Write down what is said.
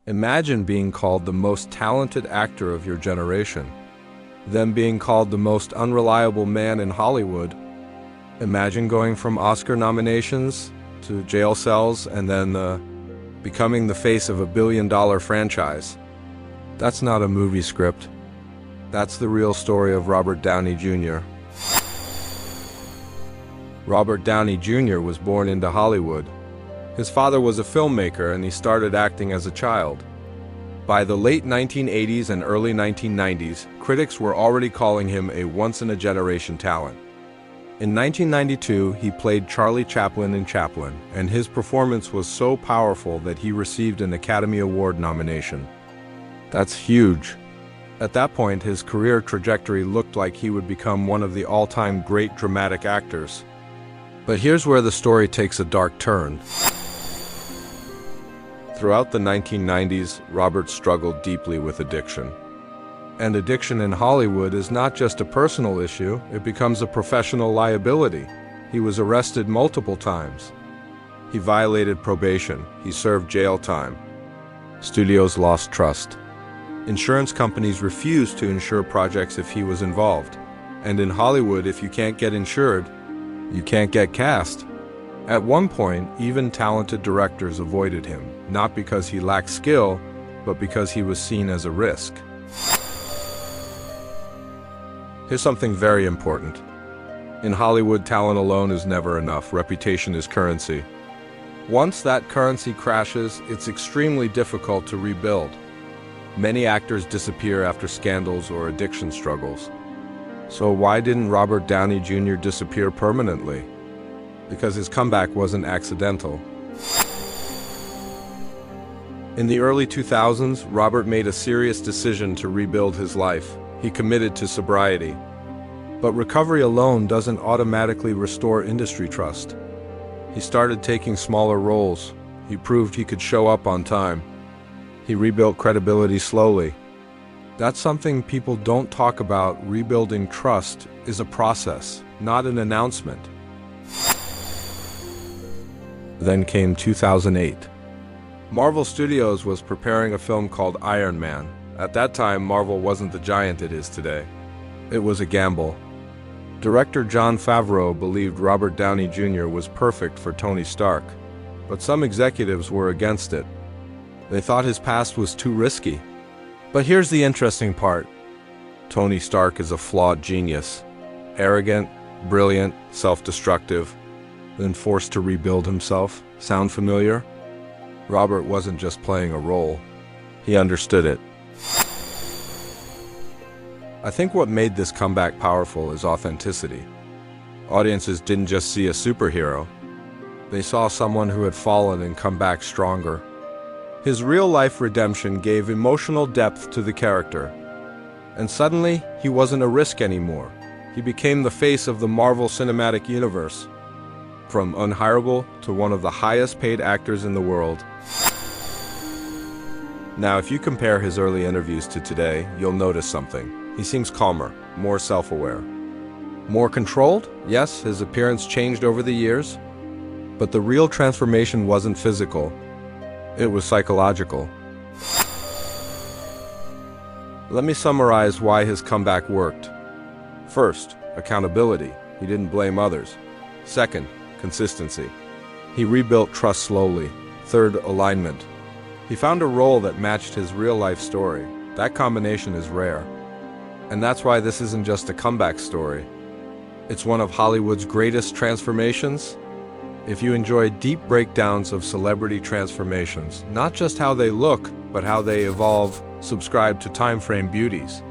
Imagine being called the most talented actor of your generation, then being called the most unreliable man in Hollywood. Imagine going from Oscar nominations to jail cells and then becoming the face of a billion-dollar franchise. That's not a movie script. That's the real story of Robert Downey Jr. Robert Downey Jr. was born into Hollywood. His father was a filmmaker and he started acting as a child. By the late 1980s and early 1990s, critics were already calling him a once-in-a-generation talent. In 1992, he played Charlie Chaplin in Chaplin, and his performance was so powerful that he received an Academy Award nomination. That's huge. At that point, his career trajectory looked like he would become one of the all-time great dramatic actors. But here's where the story takes a dark turn. Throughout the 1990s, Robert struggled deeply with addiction. And addiction in Hollywood is not just a personal issue, it becomes a professional liability. He was arrested multiple times. He violated probation. He served jail time. Studios lost trust. Insurance companies refused to insure projects if he was involved. And in Hollywood, if you can't get insured, you can't get cast. At one point, even talented directors avoided him, not because he lacked skill, but because he was seen as a risk. Here's something very important. In Hollywood, talent alone is never enough. Reputation is currency. Once that currency crashes, it's extremely difficult to rebuild. Many actors disappear after scandals or addiction struggles. So why didn't Robert Downey Jr. disappear permanently? Because his comeback wasn't accidental. In the early 2000s, Robert made a serious decision to rebuild his life. He committed to sobriety. But recovery alone doesn't automatically restore industry trust. He started taking smaller roles. He proved he could show up on time. He rebuilt credibility slowly. That's something people don't talk about. Rebuilding trust is a process, not an announcement. Then came 2008. Marvel Studios was preparing a film called Iron Man. At that time, Marvel wasn't the giant it is today. It was a gamble. Director Jon Favreau believed Robert Downey Jr. was perfect for Tony Stark, but some executives were against it. They thought his past was too risky. But here's the interesting part. Tony Stark is a flawed genius. Arrogant, brilliant, self-destructive, then forced to rebuild himself. Sound familiar? Robert wasn't just playing a role. He understood it. I think what made this comeback powerful is authenticity. Audiences didn't just see a superhero. They saw someone who had fallen and come back stronger. His real-life redemption gave emotional depth to the character. And suddenly, he wasn't a risk anymore. He became the face of the Marvel Cinematic Universe. From unhireable to one of the highest-paid actors in the world. Now, if you compare his early interviews to today, you'll notice something. He seems calmer, more self-aware. More controlled? Yes, his appearance changed over the years. But the real transformation wasn't physical. It was psychological. Let me summarize why his comeback worked. First, accountability. He didn't blame others. Second, consistency. He rebuilt trust slowly. Third, alignment. He found a role that matched his real-life story. That combination is rare. And that's why this isn't just a comeback story. It's one of Hollywood's greatest transformations. If you enjoy deep breakdowns of celebrity transformations, not just how they look, but how they evolve, subscribe to Time Frame Beauties.